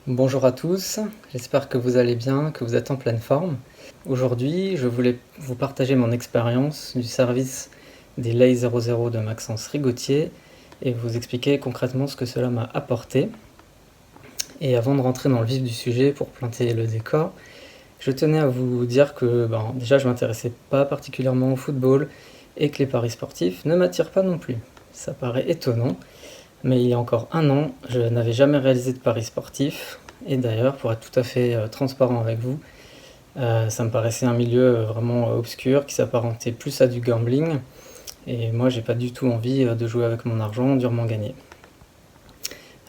Bonjour à tous, j'espère que vous allez bien, que vous êtes en pleine forme. Aujourd'hui, je voulais vous partager mon expérience du service des Lay 00 de Maxence Rigotier et vous expliquer concrètement ce que cela m'a apporté. Et avant de rentrer dans le vif du sujet pour planter le décor, je tenais à vous dire que déjà je m'intéressais pas particulièrement au football et que les paris sportifs ne m'attirent pas non plus. Ça paraît étonnant, mais il y a encore un an, je n'avais jamais réalisé de paris sportif. Et d'ailleurs, pour être tout à fait transparent avec vous, ça me paraissait un milieu vraiment obscur qui s'apparentait plus à du gambling. Et moi, j'ai pas du tout envie de jouer avec mon argent durement gagné.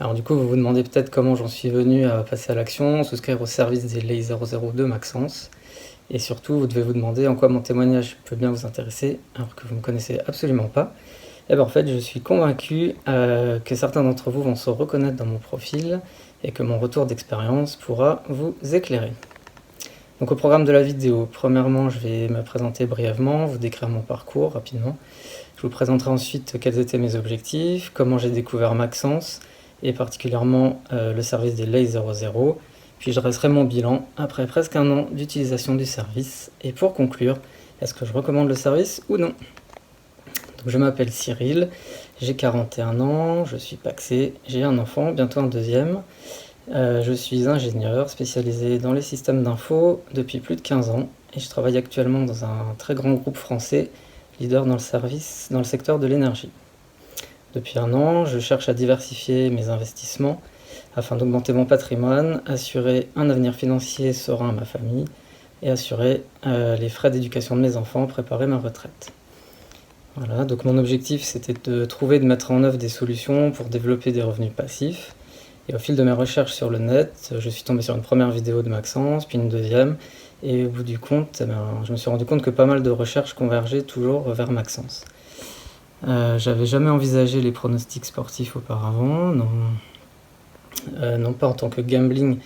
Alors du coup, vous vous demandez peut-être comment j'en suis venu à passer à l'action, souscrire au service des Lay 00 de Maxence. Et surtout, vous devez vous demander en quoi mon témoignage peut bien vous intéresser, alors que vous ne me connaissez absolument pas. Et bien en fait, je suis convaincu que certains d'entre vous vont se reconnaître dans mon profil et que mon retour d'expérience pourra vous éclairer. Donc au programme de la vidéo, premièrement, je vais me présenter brièvement, vous décrire mon parcours rapidement. Je vous présenterai ensuite quels étaient mes objectifs, comment j'ai découvert Maxence et particulièrement le service des Lay 00. Puis je dresserai mon bilan après presque un an d'utilisation du service. Et pour conclure, est-ce que je recommande le service ou non ? Donc, je m'appelle Cyril, j'ai 41 ans, je suis pacsé, j'ai un enfant, bientôt un deuxième. Je suis ingénieur spécialisé dans les systèmes d'info depuis plus de 15 ans et je travaille actuellement dans un très grand groupe français, leader dans le secteur de l'énergie. Depuis un an, je cherche à diversifier mes investissements afin d'augmenter mon patrimoine, assurer un avenir financier serein à ma famille et assurer les frais d'éducation de mes enfants, préparer ma retraite. Voilà, donc mon objectif c'était de mettre en œuvre des solutions pour développer des revenus passifs. Et au fil de mes recherches sur le net, je suis tombé sur une première vidéo de Maxence, puis une deuxième, et au bout du compte, je me suis rendu compte que pas mal de recherches convergeaient toujours vers Maxence. J'avais jamais envisagé les pronostics sportifs auparavant, non pas en tant que gambling,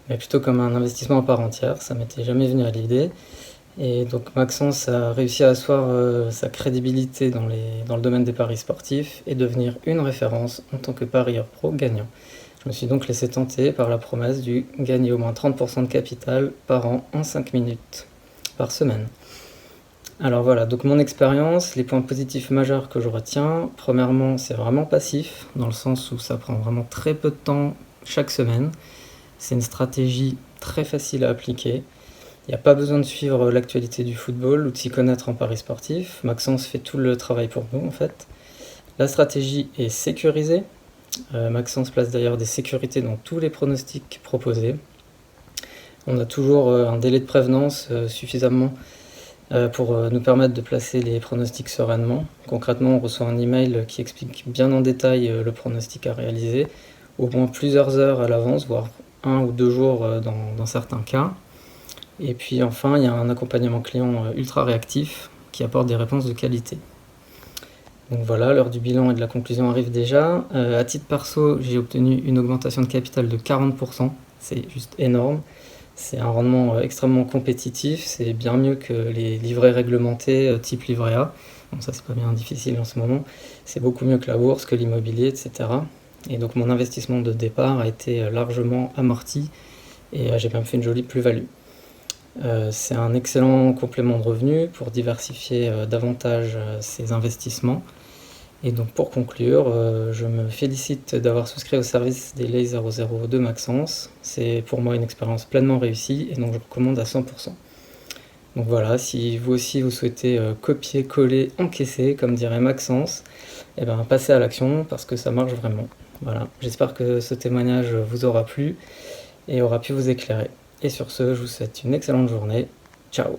mais plutôt comme un investissement à part entière, ça m'était jamais venu à l'idée. Et donc Maxence a réussi à asseoir sa crédibilité dans le domaine des paris sportifs et devenir une référence en tant que parieur pro gagnant. Je me suis donc laissé tenter par la promesse du gagner au moins 30% de capital par an en 5 minutes par semaine. Alors voilà, donc mon expérience, les points positifs majeurs que je retiens, premièrement c'est vraiment passif, dans le sens où ça prend vraiment très peu de temps chaque semaine. C'est une stratégie très facile à appliquer. Il n'y a pas besoin de suivre l'actualité du football ou de s'y connaître en paris sportif. Maxence fait tout le travail pour nous en fait. La stratégie est sécurisée. Maxence place d'ailleurs des sécurités dans tous les pronostics proposés. On a toujours un délai de prévenance suffisamment pour nous permettre de placer les pronostics sereinement. Concrètement, on reçoit un email qui explique bien en détail le pronostic à réaliser, au moins plusieurs heures à l'avance, voire 1 ou 2 jours dans certains cas. Et puis enfin, il y a un accompagnement client ultra réactif qui apporte des réponses de qualité. Donc voilà, l'heure du bilan et de la conclusion arrive déjà. À titre perso, j'ai obtenu une augmentation de capital de 40%, c'est juste énorme. C'est un rendement extrêmement compétitif, c'est bien mieux que les livrets réglementés type livret A. Bon, ça c'est pas bien difficile en ce moment. C'est beaucoup mieux que la bourse, que l'immobilier, etc. Et donc mon investissement de départ a été largement amorti et j'ai même fait une jolie plus-value. C'est un excellent complément de revenus pour diversifier davantage ses investissements. Et donc pour conclure, je me félicite d'avoir souscrit au service des Lay 00 de Maxence. C'est pour moi une expérience pleinement réussie et donc je recommande à 100%. Donc voilà, si vous aussi vous souhaitez copier, coller, encaisser, comme dirait Maxence, passez à l'action parce que ça marche vraiment. Voilà, j'espère que ce témoignage vous aura plu et aura pu vous éclairer. Et sur ce, je vous souhaite une excellente journée. Ciao!